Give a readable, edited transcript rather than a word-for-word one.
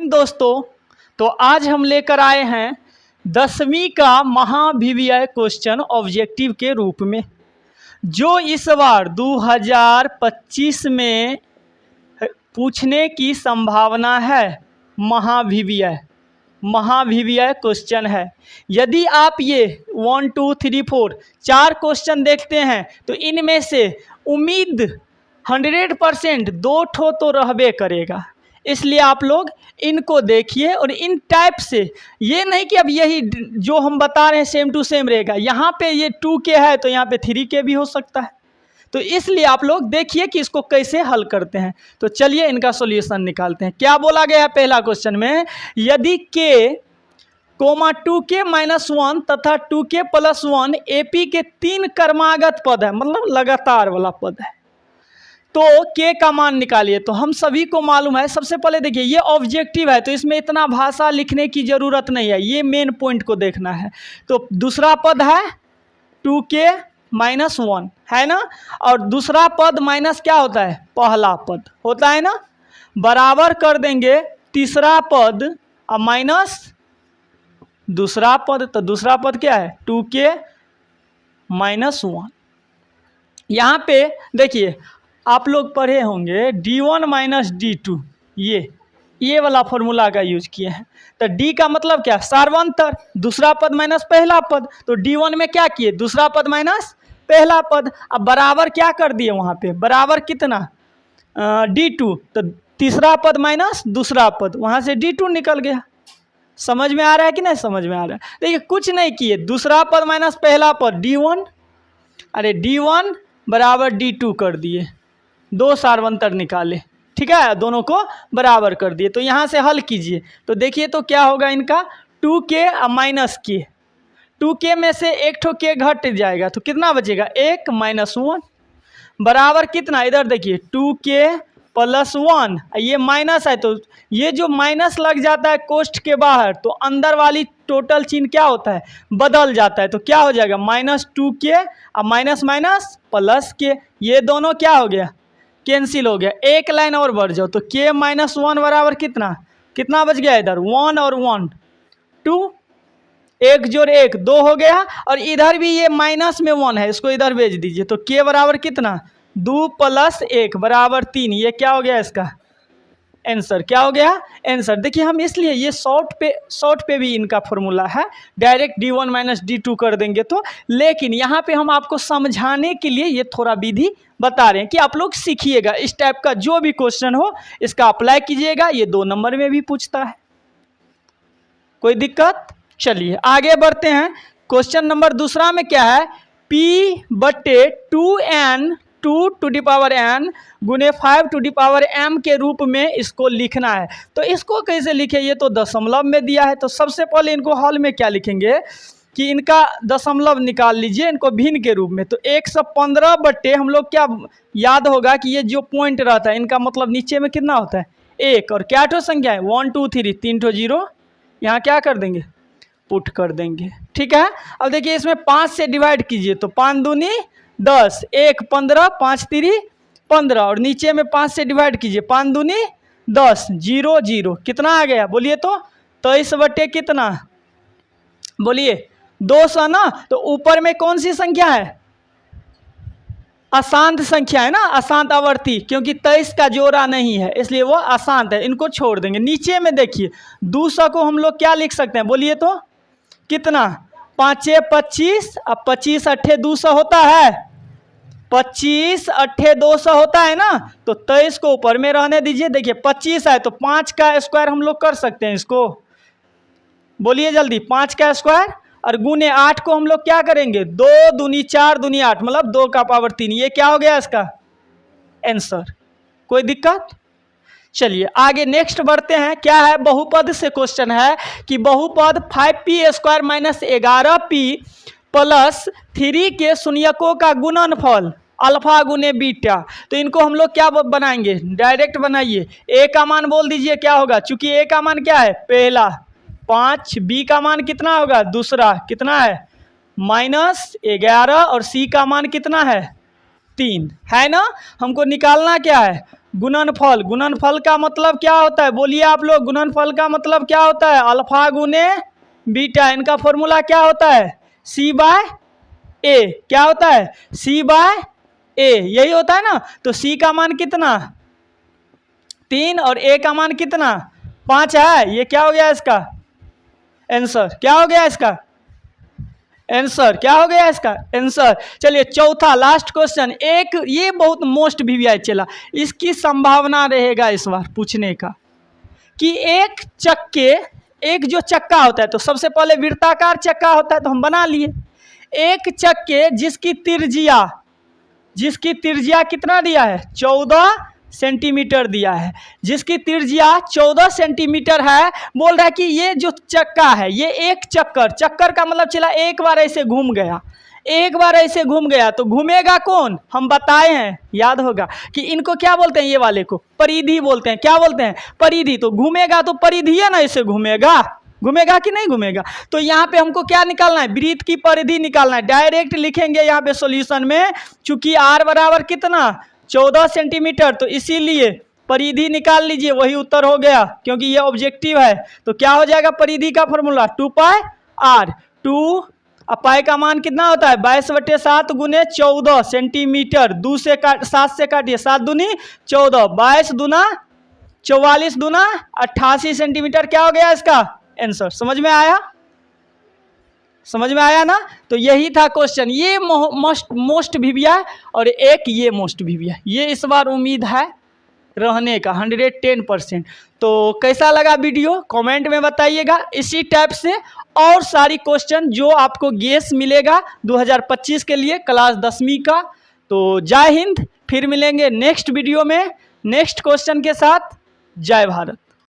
दोस्तों, तो आज हम लेकर आए हैं 10वीं का महाभिव्यय क्वेश्चन ऑब्जेक्टिव के रूप में, जो इस बार 2025 में पूछने की संभावना है। महाभिव्यय क्वेश्चन है। यदि आप ये 1 2 3 4 4 क्वेश्चन देखते हैं तो इनमें से उम्मीद 100% 2 ठो तो रहबे करेगा। इसलिए आप लोग इनको देखिए और इन टाइप से, ये नहीं कि अब यही जो हम बता रहे हैं सेम टू सेम रहेगा। यहाँ पे ये 2K है तो यहाँ पे 3K भी हो सकता है। तो इसलिए आप लोग देखिए कि इसको कैसे हल करते हैं। तो चलिए इनका सॉल्यूशन निकालते हैं। क्या बोला गया है पहला क्वेश्चन में, यदि K, 2K-1 तथा 2K+1 AP के 3 क्रमागत पद है, मतलब लगातार वाला पद है, तो K का मान निकालिए। तो हम सभी को मालूम है, सबसे पहले देखिए ये ऑब्जेक्टिव है तो इसमें इतना भाषा लिखने की ज़रूरत नहीं है, ये मेन पॉइंट को देखना है। तो दूसरा पद है 2K-1 है ना, और दूसरा पद माइनस क्या होता है, पहला पद होता है ना, बराबर कर देंगे तीसरा पद और माइनस दूसरा पद। तो दूसरा पद क्या है 2K-1। यहाँ पे देखिए आप लोग पढ़े होंगे D1 माइनस D2, ये वाला फॉर्मूला का यूज किए हैं। तो D का मतलब क्या, सार्वंतर, दूसरा पद माइनस पहला पद। तो D1 में क्या किए, दूसरा पद माइनस पहला पद। अब बराबर क्या कर दिए वहाँ पे, बराबर कितना D2, तो तीसरा पद माइनस दूसरा पद, वहाँ से D2 निकल गया। समझ में आ रहा है कि नहीं समझ में आ रहा है। देखिए कुछ नहीं किए, दूसरा पद माइनस पहला पद D1, अरे D1 बराबर D2 कर दिए, 2 सार्वंतर निकाले, ठीक है, दोनों को बराबर कर दिए। तो यहाँ से हल कीजिए तो देखिए तो क्या होगा इनका 2K और माइनस K, 2K में से एक ठो K घट जाएगा तो कितना बचेगा 1 - 1 बराबर कितना, इधर देखिए 2K+1, ये माइनस है तो ये जो माइनस लग जाता है कोष्ठ के बाहर तो अंदर वाली टोटल चिन्ह क्या होता है, बदल जाता है। तो क्या हो जाएगा -2K और माइनस माइनस प्लस K, ये दोनों क्या हो गया, कैंसिल हो गया। एक लाइन और बढ़ जाओ तो K-1 बराबर कितना बच गया, इधर 1 और 1 2, 1 जोड़ 1 2 हो गया, और इधर भी ये माइनस में 1 है, इसको इधर भेज दीजिए। तो K बराबर कितना, 2 + 1 बराबर 3, ये क्या हो गया इसका आंसर, क्या हो गया आंसर। देखिए हम इसलिए ये शॉर्ट पे भी इनका फॉर्मूला है, डायरेक्ट D1 माइनस D2 कर देंगे तो, लेकिन यहाँ पे हम आपको समझाने के लिए ये थोड़ा विधि बता रहे हैं कि आप लोग सीखिएगा। इस टाइप का जो भी क्वेश्चन हो इसका अप्लाई कीजिएगा, ये 2 नंबर में भी पूछता है, कोई दिक्कत। चलिए आगे बढ़ते हैं। क्वेश्चन नंबर दूसरा में क्या है, P/2n 2n गुने 5m के रूप में इसको लिखना है। तो इसको कैसे लिखे, ये तो दशमलव में दिया है। तो सबसे पहले इनको हल में क्या लिखेंगे कि इनका दशमलव निकाल लीजिए, इनको भिन्न के रूप में। तो 115 बट्टे हम लोग क्या याद होगा कि ये जो पॉइंट रहता है इनका मतलब नीचे में कितना होता है 1, और क्या ठो संख्या है 1 2 3 3 ठो 0, यहाँ क्या कर देंगे पुट कर देंगे, ठीक है। अब देखिए इसमें 5 से डिवाइड कीजिए तो 5 दूनी 10, 1 15, 5 3 15, और नीचे में 5 से डिवाइड कीजिए 5 दूनी 10, 0 0, कितना आ गया बोलिए तो 23 बट्टे कितना, बोलिए 200 ना। तो ऊपर में कौन सी संख्या है, अशांत संख्या है ना, अशांत आवर्ती, क्योंकि 23 का जोड़ा नहीं है इसलिए वो अशांत है, इनको छोड़ देंगे। नीचे में देखिए 200 को हम लोग क्या लिख सकते हैं, बोलिए तो कितना, 5 25, अब 25 8 200 होता है, 25 8 200 होता है ना। तो 23 को ऊपर में रहने दीजिए। देखिए 25 है तो 5 का स्क्वायर हम लोग कर सकते हैं इसको, बोलिए जल्दी 5 का स्क्वायर, और गुने 8 को हम लोग क्या करेंगे 2 दूनी 4 दूनी 8, मतलब 2 का पावर 3, ये क्या हो गया इसका आंसर, कोई दिक्कत। चलिए आगे नेक्स्ट बढ़ते हैं। क्या है, बहुपद से क्वेश्चन है कि बहुपद 5p² - 11p + 3 के शून्यकों का गुणनफल अल्फा गुने बीटा। तो इनको हम लोग क्या बनाएंगे, डायरेक्ट बनाइए। a का मान बोल दीजिए क्या होगा, चूंकि a का मान क्या है पहला 5, b का मान कितना होगा दूसरा कितना है -11, और c का मान कितना है 3 है ना। हमको निकालना क्या है गुणनफल, गुणनफल का मतलब क्या होता है, बोलिए आप लोग, गुणनफल का मतलब क्या होता है, अल्फा गुने बीटा। इनका फॉर्मूला क्या होता है, सी बाय ए। क्या होता है, सी बाय ए, यही होता है ना। तो सी का मान कितना 3 और ए का मान कितना 5 है। ये क्या हो गया इसका आंसर, क्या हो गया इसका आंसर, क्या हो गया इसका आंसर। चलिए चौथा लास्ट क्वेश्चन, एक ये बहुत मोस्ट वीवीआई चला, इसकी संभावना रहेगा इस बार पूछने का कि एक चक्के, एक जो चक्का होता है, तो सबसे पहले वृत्ताकार चक्का होता है तो हम बना लिए। एक चक्के जिसकी त्रिज्या कितना दिया है 14 सेंटीमीटर दिया है, जिसकी त्रिज्या 14 सेंटीमीटर है, बोल रहा है कि ये जो चक्का है ये एक चक्कर का मतलब चला एक बार ऐसे घूम गया, एक बार ऐसे घूम गया तो घूमेगा कौन, हम बताए हैं, याद होगा कि इनको क्या बोलते हैं, ये वाले को परिधि बोलते हैं। क्या बोलते हैं, परिधि। तो घूमेगा तो परिधि है ना, ऐसे घूमेगा, घूमेगा कि नहीं घूमेगा। तो यहाँ पे हमको क्या निकालना है, वृत्त की परिधि निकालना है। डायरेक्ट लिखेंगे यहाँ पे सॉल्यूशन में, चूंकि r बराबर कितना 14 सेंटीमीटर, तो इसीलिए परिधि निकाल लीजिए, वही उत्तर हो गया, क्योंकि ये ऑब्जेक्टिव है। तो क्या हो जाएगा परिधि का फॉर्मूला 2 पाई r। 2 पाई का मान कितना होता है 22/7 गुने 14 सेंटीमीटर। 2 से 7 से काटिए, 7 दूनी 14, 22 दूना 44 दूना 88 सेंटीमीटर। क्या हो गया इसका आंसर, समझ में आया, समझ में आया ना। तो यही था क्वेश्चन, ये मोस्ट वीवीआई और एक ये मोस्ट वीवीआई, ये इस बार उम्मीद है रहने का 110%। तो कैसा लगा वीडियो कमेंट में बताइएगा। इसी टाइप से और सारी क्वेश्चन जो आपको गेस मिलेगा 2025 के लिए क्लास 10वीं का। तो जय हिंद, फिर मिलेंगे नेक्स्ट वीडियो में नेक्स्ट क्वेश्चन के साथ। जय भारत।